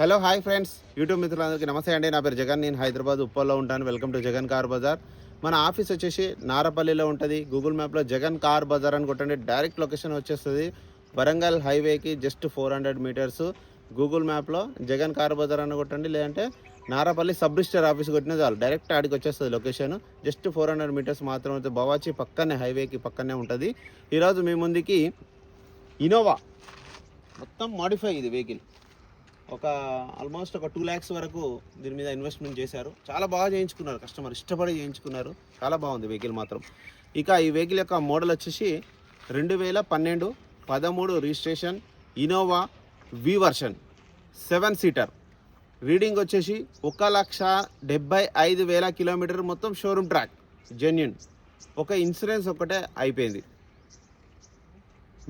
Hello hi friends, YouTube మిత్రులందరికీ నమస్తే అండి. నా పేరు జగన్. నేను హైదరాబాద్ ఉప్పల్లో ఉంటాను. Welcome to Jagan car bazaar. మన ఆఫీస్ వచ్చేసి నారపల్లిలో ఉంటుంది. గూగుల్ మ్యాప్లో జగన్ కార్ బజార్ అని కొట్టండి, డైరెక్ట్ లొకేషన్ వచ్చేస్తుంది. వరంగల్ హైవేకి జస్ట్ 400 మీటర్స్. గూగుల్ మ్యాప్లో జగన్ కార్ బజార్ అని కొట్టండి, లేదంటే నారపల్లి సబ్ రిజిస్టర్ ఆఫీస్ కొట్టిన చాలు, డైరెక్ట్ ఆడికి వచ్చేస్తుంది లొకేషన్. జస్ట్ 400 మీటర్స్ మాత్రం అయితే బవాచి పక్కనే, హైవేకి పక్కనే ఉంటుంది. ఈరోజు మీ ముందుకి ఇనోవా మొత్తం మాడిఫై ఇది వెహికల్. ఆల్మోస్ట్ ఒక 2 lakhs వరకు దీని మీద ఇన్వెస్ట్మెంట్ చేశారు. చాలా బాగా చేయించుకున్నారు, కస్టమర్ ఇష్టపడి చేయించుకున్నారు. చాలా బాగుంది వెహికల్ మాత్రం. ఇక ఈ వెహికల్ యొక్క మోడల్ వచ్చేసి 2012 13 రిజిస్ట్రేషన్ ఇనోవా వి వర్షన్ 7 సీటర్. రీడింగ్ వచ్చేసి 1,75,000 కిలోమీటర్, మొత్తం షోరూమ్ ట్రాక్, జెన్యున్. ఒక ఇన్సూరెన్స్ ఒక్కటే అయిపోయింది.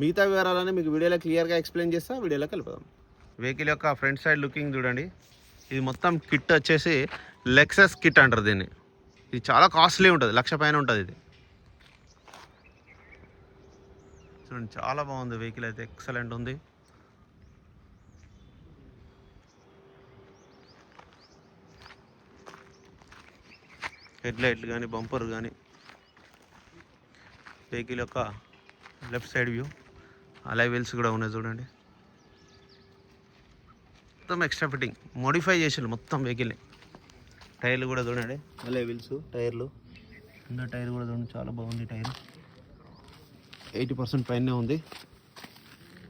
మిగతా వివరాలని మీకు వీడియోలో క్లియర్గా ఎక్స్ప్లెయిన్ చేస్తా. వీడియోలోకి వెళ్ళిపోదాం. వెహికల్ యొక్క ఫ్రంట్ సైడ్ లుకింగ్ చూడండి. ఇది మొత్తం కిట్ వచ్చేసి లెక్సస్ కిట్ అంటారు దీన్ని. ఇది చాలా కాస్ట్లీ ఉంటుంది, 1,00,000 పైన ఉంటుంది ఇది. చూడండి, చాలా బాగుంది వెహికల్ అయితే, ఎక్సలెంట్ ఉంది. హెడ్ లైట్లు కానీ, బంపర్ కానీ, వెహికల్ యొక్క left side view, alloy wheels కూడా ఉన్నాయి చూడండి. మొత్తం ఎక్స్ట్రా ఫిట్టింగ్ మోడిఫై చేసారు మొత్తం వెహికల్ని. టైర్లు కూడా చూడండి, అలాయ్ వీల్స్ టైర్లు. ఉన్న టైర్ కూడా చూడండి, చాలా బాగుంది. టైర్ 80% పైనే ఉంది.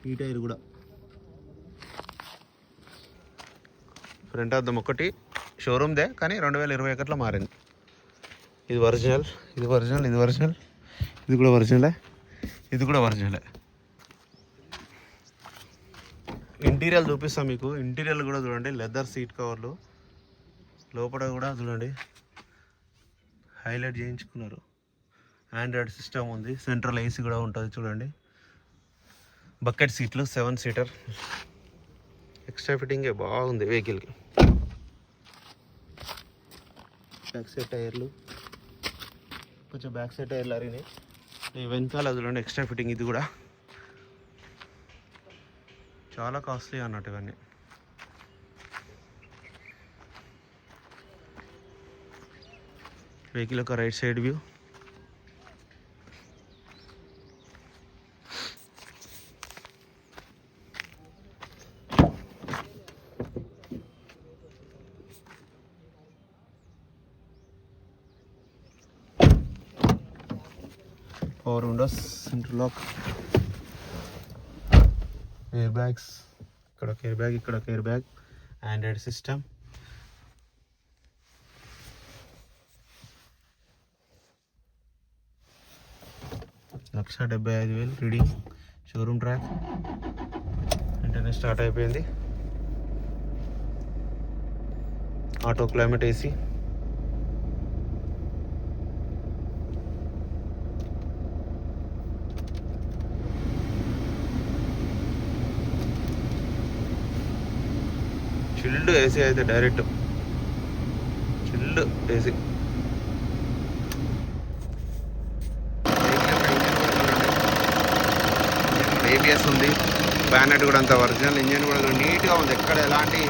ఈ టైర్ కూడా ఫ్రంట్ అద్దం ఒకటి షోరూమ్దే, కానీ 2021లో మారింది. ఇది ఒరిజినల్, ఇది ఒరిజినల్, ఇది ఒరిజినల్, ఇది కూడా ఒరిజినలే, ఇది కూడా ఒరిజినలే. ఇంటీరియర్ చూపిస్తాం మీకు. ఇంటీరియర్ కూడా చూడండి, లెదర్ సీట్ కవర్లు. లోపల కూడా చూడండి, హైలైట్ చేయించుకున్నారు. ఆండ్రాయిడ్ సిస్టమ్ ఉంది, సెంట్రల్ ఏసీ కూడా ఉంటుంది చూడండి. బకెట్ సీట్లు 7 సీటర్. ఎక్స్ట్రా ఫిట్టింగే బాగుంది వెహికల్కి. బ్యాక్ సైడ్ టైర్లు కొంచెం బ్యాక్ సైడ్ టైర్లు అరిగినాయి. వెనకాల చూడండి ఎక్స్ట్రా ఫిట్టింగ్. ఇది కూడా చాలా కాస్ట్లీ అన్నట్టు ఇవన్నీ. వెహికల్ ఒక right side view. Power windows, centre lock, air bags. ఇక్కడ ఒక ఎయిర్ బ్యాగ్, ఇక్కడ ఒక air bag. Android system. $1,75,000 reading. Showroom track. Internet start అయిపోయింది. Auto climate AC. Chilled AC అయితే, డైరెక్ట్ చిల్డ్ ఏసీ. ఏబిఎస్ ఉంది. బ్యానెట్ కూడా అంత ఒరిజినల్. ఇంజన్ కూడా నీట్గా ఉంది, ఎక్కడ ఎలాంటి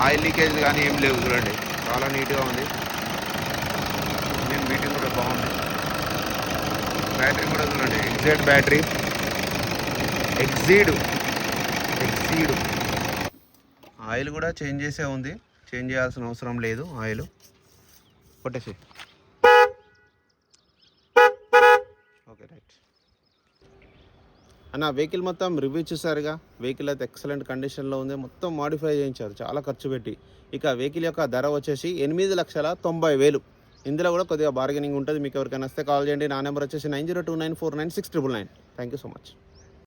ఆయిల్ లీకేజ్ కానీ ఏం లేవు చూడండి. చాలా నీట్గా ఉంది. ఇంజన్ బీటింగ్ కూడా బాగుంది. బ్యాటరీ కూడా చూడండి, ఎగ్జాక్ట్ బ్యాటరీ. ఎగ్జీడ్ ఆయిల్ కూడా చేంజ్ చేసే ఉంది, చేంజ్ చేయాల్సిన అవసరం లేదు. ఆయిల్ కొట్టేసి ఓకే, రైట్ అన్న. వెహికల్ మొత్తం రివ్యూ చూసారుగా. వెహికల్ అయితే ఎక్సలెంట్ కండిషన్లో ఉంది, మొత్తం మాడిఫై చేయించారు చాలా ఖర్చు పెట్టి. ఇక వెహికల్ యొక్క ధర వచ్చేసి 8,90,000. ఇందులో కూడా కొద్దిగా బార్గెనింగ్ ఉంటుంది. మీకు ఎవరికైనా వస్తే కాల్ చేయండి. నా నెంబర్ వచ్చేసి 9029496999. Thank you so much.